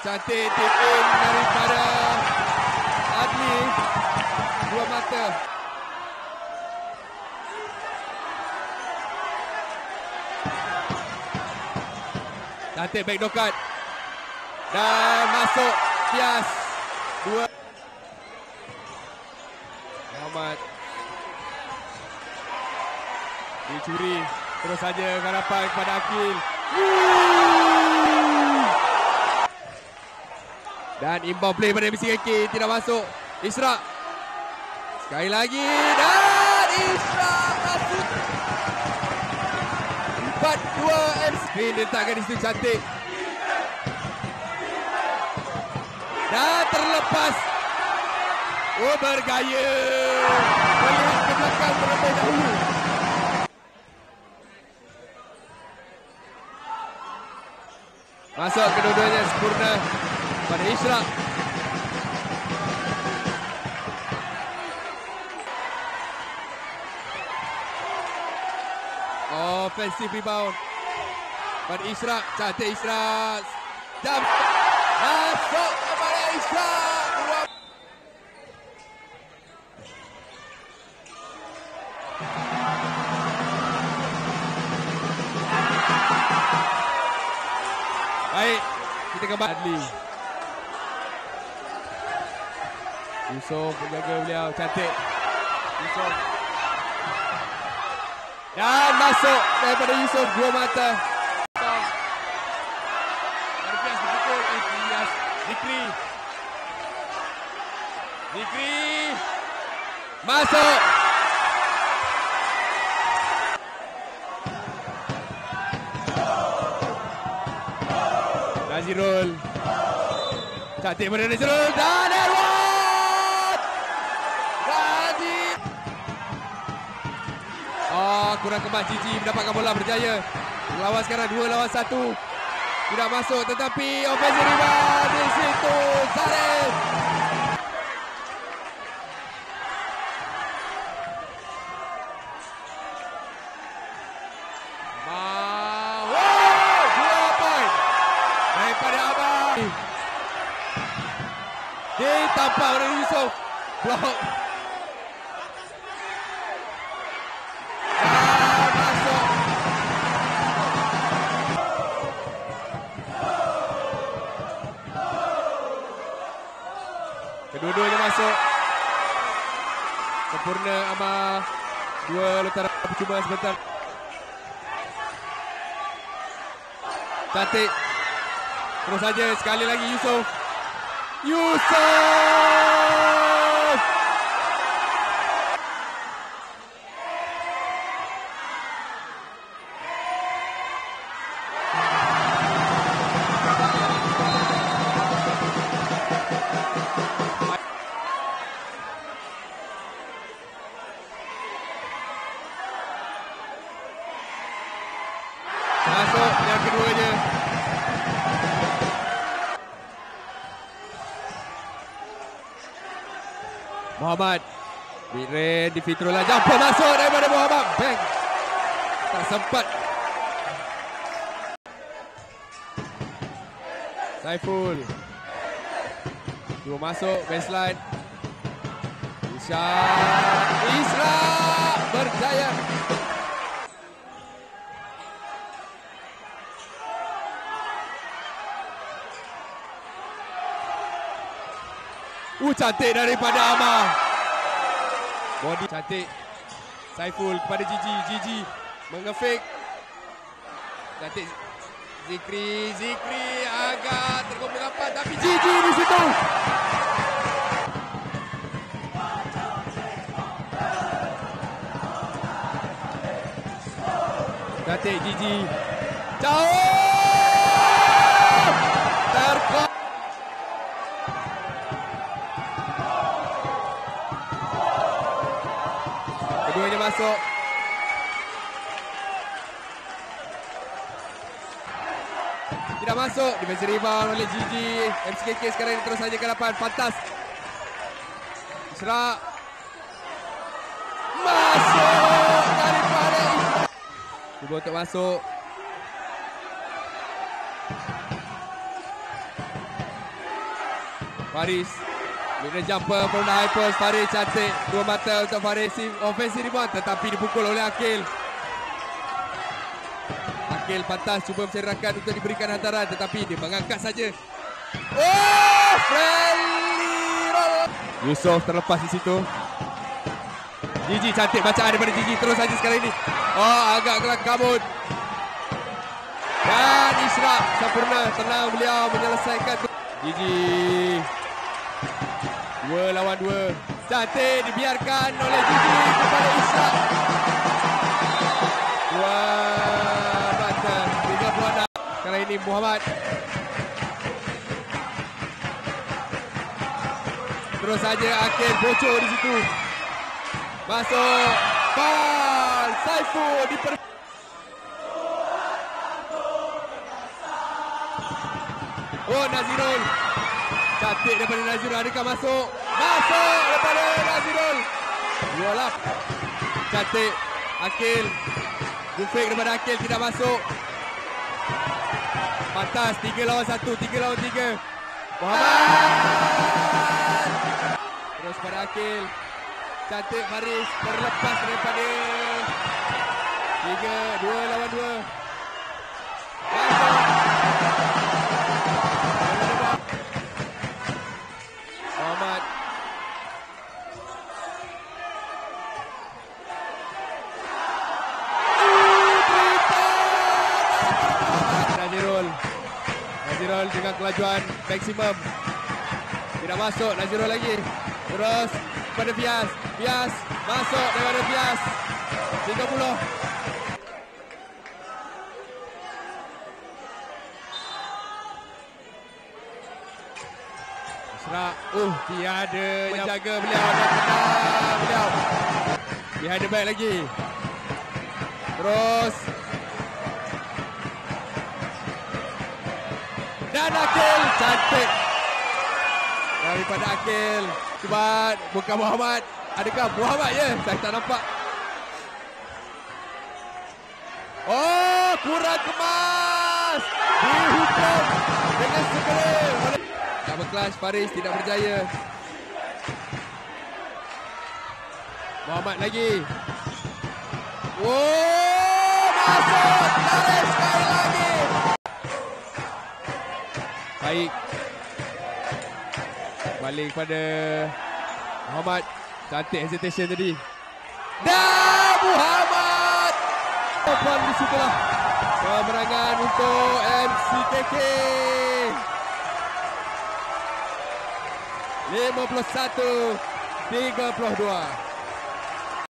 Cantik tip in daripada Adli. Dua mata. Cantik back dokat. Dan masuk Pias. Dua. Muhammad. Dicuri. Terus saja harapan kepada Akil. Dan inbound play pada MCKK. Tidak masuk. Isra. Sekali lagi. Dan Isra masuk. 4-2 M-Screen diletakkan di situ cantik. Dan terlepas. Oh, bergaya. Melihat ke belakang terlebih dahulu. Masuk kedua-duanya sempurna pada Isra. Offensive rebound pada Isra. Cantik Isra. Jump. Masuk kepada Isra. Baik, kita kembali Adli. Yusof menjaga beliau, cantik. Yusof. Dan masuk daripada Yusof, dua mata. Dari Pias dipukul, Pias. Zikri. Zikri. Masuk. Nazirul. Cantik pada Nazirul. Dan Erwan. Nazir. Kurang kemas Gigi mendapatkan bola berjaya. Lawan sekarang 2 lawan 1. Tidak masuk tetapi offensive rebound di situ. Zarif. Ditampak oleh Yusof. Blok. Masuk. Kedua-duanya masuk. Sempurna Amar. Dua lutaran percuma sebentar. Cantik. Terus saja sekali lagi Yusof. Yusof! Masuk yang keduanya. Muhammad. Mid-range di Fitrullah. Jumper masuk daripada Muhammad. Bang. Tak sempat. Saiful. Dua masuk. Baseline. Isra. Berjaya. Cantik daripada Amar. Body cantik. Saiful kepada Gigi. Gigi mengefik. Cantik. Zikri. Zikri agak terkumpul rapat. Tapi Gigi di situ. Cantik Gigi. Jauh. Terkumpul. Keduanya masuk. Tidak masuk. Defensive rebound oleh Gigi. MCKK sekarang terus saja ke depan. Pantas. Isra. Masuk daripada Isra. Cuba untuk masuk. Faris. Mid jumper from the high post. Faris cantik. Dua mata untuk Faris. Offensive rebound tetapi dipukul oleh Akil. Akil pantas cuba mencerahkan untuk diberikan hantaran tetapi dia mengangkat saja. Oh, friendly roll. Yusof terlepas di situ. Gigi cantik bacaan daripada Gigi, terus saja sekarang ini. Oh, agak gelak kabut. Dan Ishraq sempurna, tenang beliau menyelesaikan. Gigi 2 lawan 2. Cantik dibiarkan oleh Gigi kepada Ishraq. 2 baca 36. Sekarang ini Muhammad. Terus saja Akil bocor di situ. Masuk. Foul. Saiful Oh, Nazirul. Cantik daripada Nazirul. Adakah masuk? Masuk daripada Nazirul. Bola. Cantik. Akil. Gufik daripada Akil tidak masuk. Pantas 3 lawan 1. 3 lawan 3. Muhammad. Terus pada Akil. Cantik Faris. Terlepas daripada 2 lawan 2. Masuk. Muhammad. Nazirul dengan kelajuan maksimum. Tidak masuk Nazirul lagi. Terus pada Fias. Fias masuk daripada Fias. 30. Ishraq. Tiada menjaga beliau dan tenang beliau. Behind the back lagi. Terus. Dan Akil cantik. Daripada Akil. Cepat. Bukan Muhammad. Adakah Muhammad ya? Saya tak nampak. Oh, kurang kemas. Dihukum dengan segera. Double clutch, Faris tidak berjaya. Muhammad lagi. Oh, masuk. Tarik sekali lagi. Baik. Balik kepada Muhammad. Cantik hesitation tadi. Dan Muhammad. Puan di situlah. Kemenangan untuk MCKK. 51-32.